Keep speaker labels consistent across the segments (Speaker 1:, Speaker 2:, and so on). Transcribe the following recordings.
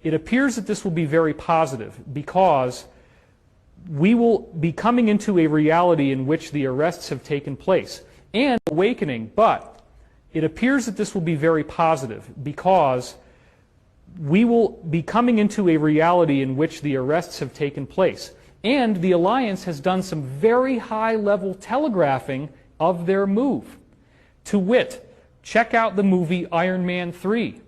Speaker 1: It appears that this will be very positive because we will be coming into a reality in which the arrests have taken place and awakening, but it appears that this will be very positive because we will be coming into a reality in which the arrests have taken place. And the Alliance has done some very high-level telegraphing of their move. To wit, check out the movie Iron Man 3.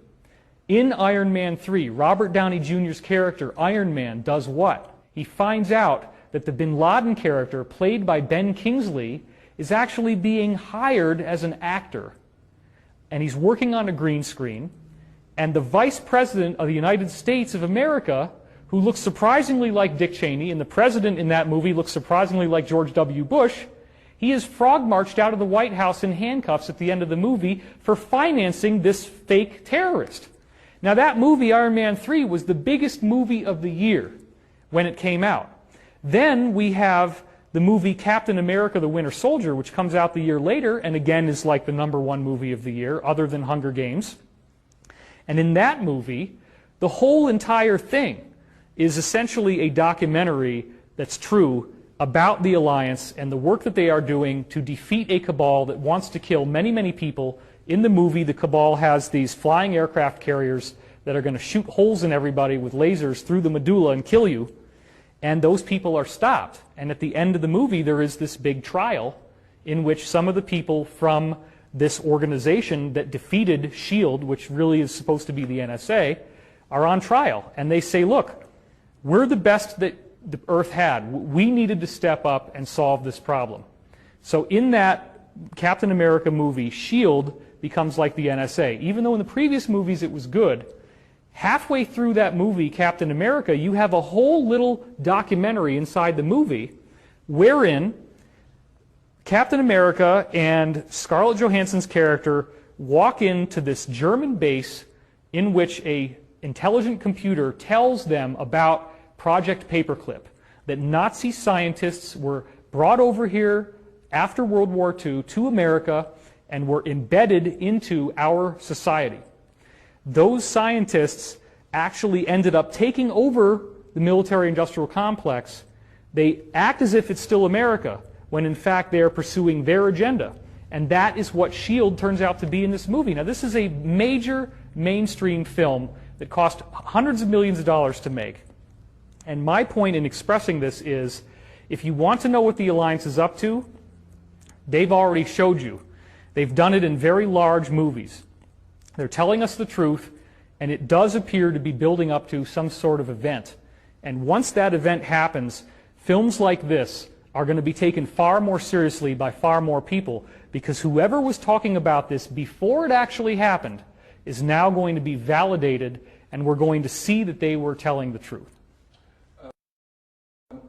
Speaker 1: In Iron Man 3, Robert Downey Jr.'s character, Iron Man, does what? He finds out that the Bin Laden character, played by Ben Kingsley, is actually being hired as an actor. And he's working on a green screen. And the Vice President of the United States of America, who looks surprisingly like Dick Cheney, and the President in that movie looks surprisingly like George W. Bush, he is frog-marched out of the White House in handcuffs at the end of the movie for financing this fake terrorist. Now that movie, Iron Man 3, was the biggest movie of the year when it came out. Then we have the movie Captain America the Winter Soldier, which comes out the year later, and again is like the #1 movie of the year, other than Hunger Games. And in that movie, the whole entire thing is essentially a documentary that's true about the Alliance and the work that they are doing to defeat a cabal that wants to kill many, many people. In the movie, the cabal has these flying aircraft carriers that are going to shoot holes in everybody with lasers through the medulla and kill you. And those people are stopped. And at the end of the movie, there is this big trial in which some of the people from this organization that defeated S.H.I.E.L.D., which really is supposed to be the NSA, are on trial. And they say, look, we're the best that the Earth had. We needed to step up and solve this problem. So in that Captain America movie, S.H.I.E.L.D. becomes like the NSA. Even though in the previous movies it was good, halfway through that movie, Captain America, you have a whole little documentary inside the movie wherein Captain America and Scarlett Johansson's character walk into this German base in which an intelligent computer tells them about Project Paperclip, that Nazi scientists were brought over here after World War II to America and were embedded into our society. Those scientists actually ended up taking over the military-industrial complex. They act as if it's still America, when in fact they are pursuing their agenda. And that is what S.H.I.E.L.D. turns out to be in this movie. Now this is a major mainstream film that cost hundreds of millions of dollars to make. And my point in expressing this is, if you want to know what the Alliance is up to, they've already showed you. They've done it in very large movies. They're telling us the truth, and it does appear to be building up to some sort of event. And once that event happens, films like this are going to be taken far more seriously by far more people, because whoever was talking about this before it actually happened is now going to be validated, and we're going to see that they were telling the truth.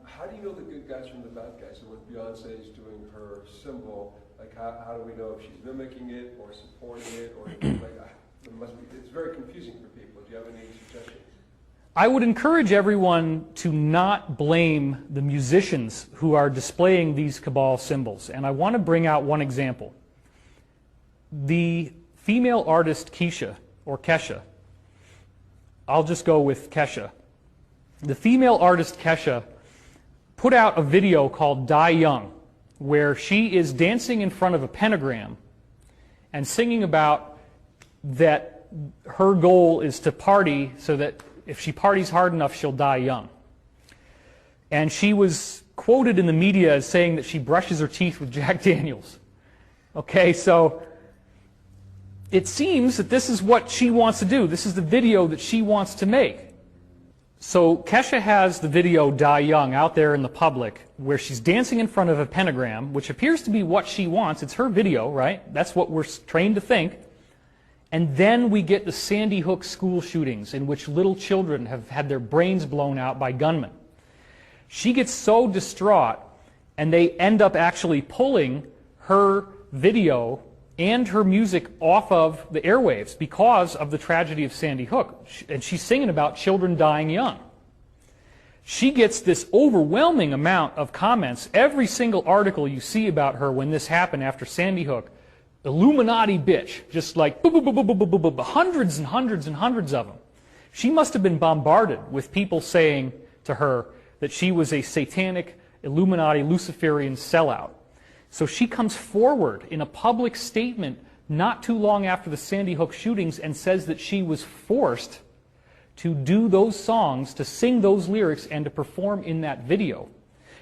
Speaker 2: How do you know the good guys from the bad guys? So when Beyonce is doing her symbol, like how do we know if she's mimicking it or supporting it, or like it's very confusing for people. Do you have any suggestions?
Speaker 1: I would encourage everyone to not blame the musicians who are displaying these cabal symbols. And I want to bring out one example. The female artist Keisha, or Kesha, I'll just go with Kesha. The female artist Kesha put out a video called Die Young, where she is dancing in front of a pentagram and singing about that her goal is to party so that if she parties hard enough, she'll die young. And she was quoted in the media as saying that she brushes her teeth with Jack Daniels. Okay, so it seems that this is what she wants to do. This is the video that she wants to make. So Kesha has the video Die Young out there in the public where she's dancing in front of a pentagram, which appears to be what she wants. It's her video, right? That's what we're trained to think. And then we get the Sandy Hook school shootings in which little children have had their brains blown out by gunmen. She gets so distraught, and they end up actually pulling her video and her music off of the airwaves because of the tragedy of Sandy Hook. And she's singing about children dying young. She gets this overwhelming amount of comments. Every single article you see about her when this happened after Sandy Hook, Illuminati bitch, just like hundreds and hundreds and hundreds of them. She must have been bombarded with people saying to her that she was a satanic, Illuminati, Luciferian sellout. So she comes forward in a public statement not too long after the Sandy Hook shootings and says that she was forced to do those songs, to sing those lyrics, and to perform in that video.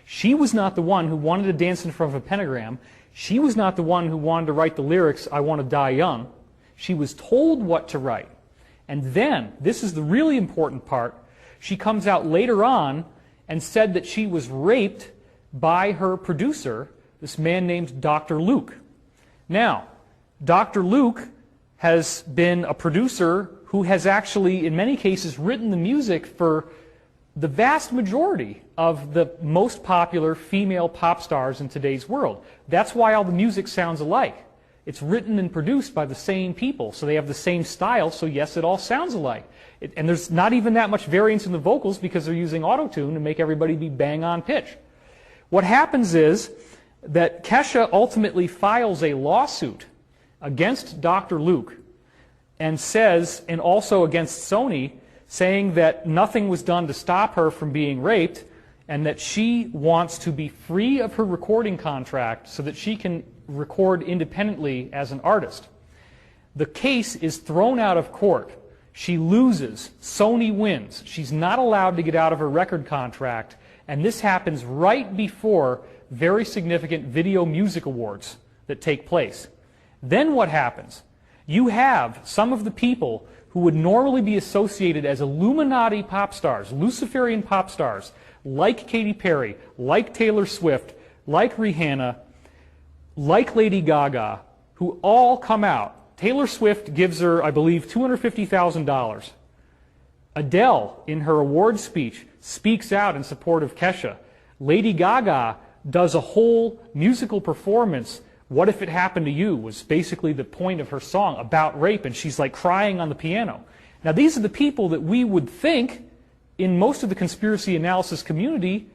Speaker 1: She was not the one who wanted to dance in front of a pentagram. She was not the one who wanted to write the lyrics, "I want to die young." She was told what to write. And then, this is the really important part, she comes out later on and said that she was raped by her producer, this man named Dr. Luke. Now, Dr. Luke has been a producer who has actually, in many cases, written the music for the vast majority of the most popular female pop stars in today's world. That's why all the music sounds alike. It's written and produced by the same people, so they have the same style, so yes, it all sounds alike. And there's not even that much variance in the vocals because they're using auto-tune to make everybody be bang on pitch. What happens is that Kesha ultimately files a lawsuit against Dr. Luke and says, and also against Sony, saying that nothing was done to stop her from being raped and that she wants to be free of her recording contract so that she can record independently as an artist. The case is thrown out of court. She loses. Sony wins. She's not allowed to get out of her record contract, and this happens right before very significant Video Music Awards that take place. Then what happens? You have some of the people who would normally be associated as Illuminati pop stars, Luciferian pop stars, like Katy Perry, like Taylor Swift, like Rihanna, like Lady Gaga, who all come out. Taylor Swift gives her, I believe, $250,000. Adele, in her award speech, speaks out in support of Kesha. Lady Gaga does a whole musical performance. What If It Happened to You was basically the point of her song about rape, and she's like crying on the piano. Now, these are the people that we would think, in most of the conspiracy analysis community,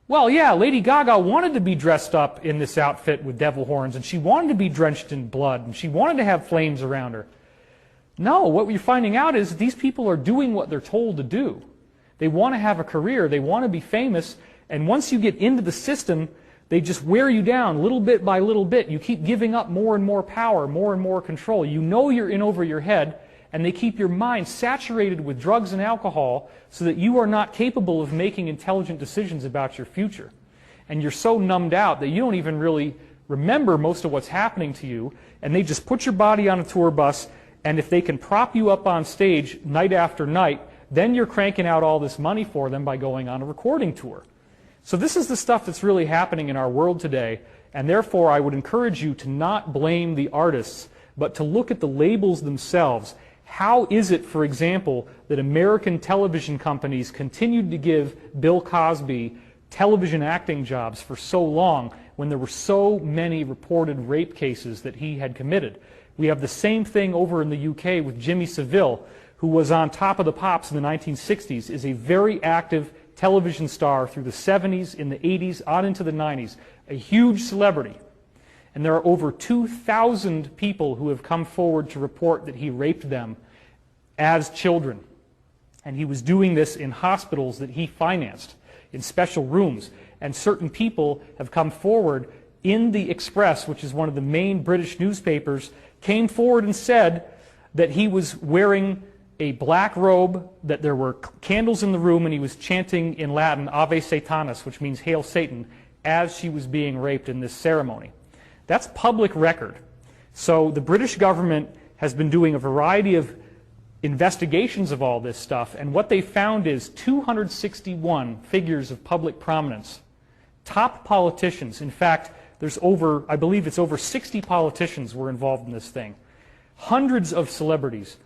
Speaker 1: well, yeah, Lady Gaga wanted to be dressed up in this outfit with devil horns, and she wanted to be drenched in blood, and she wanted to have flames around her. No, what you're finding out is these people are doing what they're told to do. They want to have a career, they want to be famous, and once you get into the system, they just wear you down little bit by little bit. You keep giving up more and more power, more and more control. You know you're in over your head, and they keep your mind saturated with drugs and alcohol so that you are not capable of making intelligent decisions about your future. And you're so numbed out that you don't even really remember most of what's happening to you, and they just put your body on a tour bus, and if they can prop you up on stage night after night, then you're cranking out all this money for them by going on a recording tour. So this is the stuff that's really happening in our world today, and therefore I would encourage you to not blame the artists, but to look at the labels themselves. How is it, for example, that American television companies continued to give Bill Cosby television acting jobs for so long when there were so many reported rape cases that he had committed? We have the same thing over in the UK with Jimmy Savile, who was on Top of the Pops in the 1960s, is a very active television star through the 70s, in the 80s, on into the 90s, a huge celebrity. And there are over 2,000 people who have come forward to report that he raped them as children. And he was doing this in hospitals that he financed, in special rooms. And certain people have come forward in the Express, which is one of the main British newspapers, came forward and said that he was wearing a black robe, that there were candles in the room, and he was chanting in Latin, Ave Satanas, which means Hail Satan, as she was being raped in this ceremony. That's public record. So the British government has been doing a variety of investigations of all this stuff, and what they found is 261 figures of public prominence. Top politicians. In fact, there's over, I believe it's over 60 politicians were involved in this thing. Hundreds of celebrities.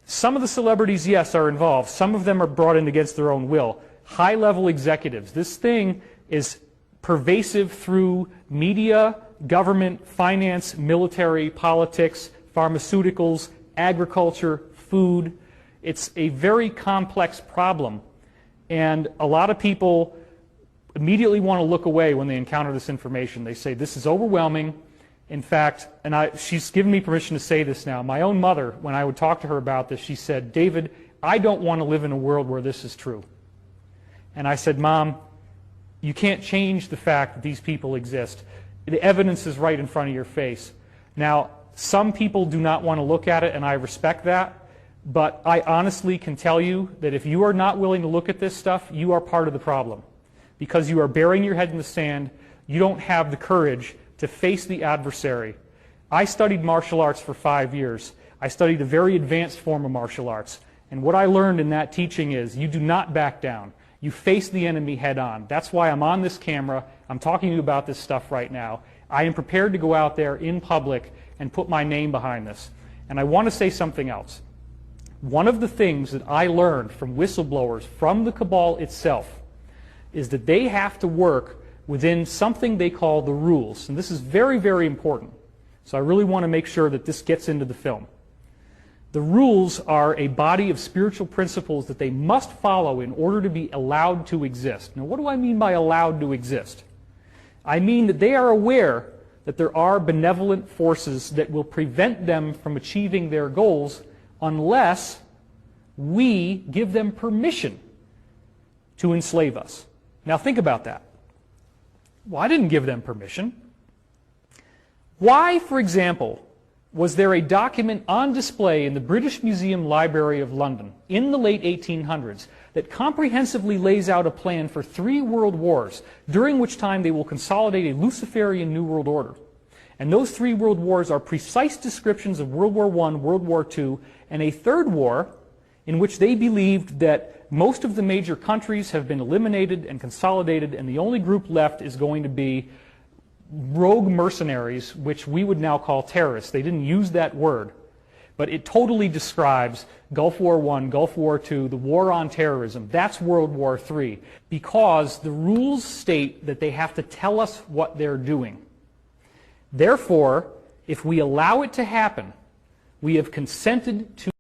Speaker 1: Some of the celebrities, yes, are involved. Some of them are brought in against their own will. High-level executives. This thing is pervasive through media, government, finance, military, politics, pharmaceuticals, agriculture, food. It's a very complex problem, and a lot of people immediately want to look away when they encounter this information. They say, this is overwhelming. In fact, and she's given me permission to say this now, my own mother, when I would talk to her about this, she said, David, I don't want to live in a world where this is true. And I said, Mom, you can't change the fact that these people exist. The evidence is right in front of your face. Now, some people do not want to look at it, and I respect that. But I honestly can tell you that if you are not willing to look at this stuff, you are part of the problem. Because you are burying your head in the sand, you don't have the courage to face the adversary. I studied martial arts for 5 years. I studied a very advanced form of martial arts. And what I learned in that teaching is you do not back down. You face the enemy head on. That's why I'm on this camera. I'm talking to you about this stuff right now. I am prepared to go out there in public and put my name behind this. And I want to say something else. One of the things that I learned from whistleblowers, from the cabal itself, is that they have to work within something they call the rules. And this is very, very important. So I really want to make sure that this gets into the film. The rules are a body of spiritual principles that they must follow in order to be allowed to exist. Now, what do I mean by allowed to exist? I mean that they are aware that there are benevolent forces that will prevent them from achieving their goals unless we give them permission to enslave us. Now, think about that. Well, I didn't give them permission. Why, for example, was there a document on display in the British Museum Library of London in the late 1800s that comprehensively lays out a plan for 3 world wars, during which time they will consolidate a Luciferian New World Order? And those 3 world wars are precise descriptions of World War I, World War II, and a third war in which they believed that most of the major countries have been eliminated and consolidated, and the only group left is going to be rogue mercenaries, which we would now call terrorists. They didn't use that word, but it totally describes Gulf War I, Gulf War II, the war on terrorism. That's World War III, because the rules state that they have to tell us what they're doing. Therefore, if we allow it to happen, we have consented to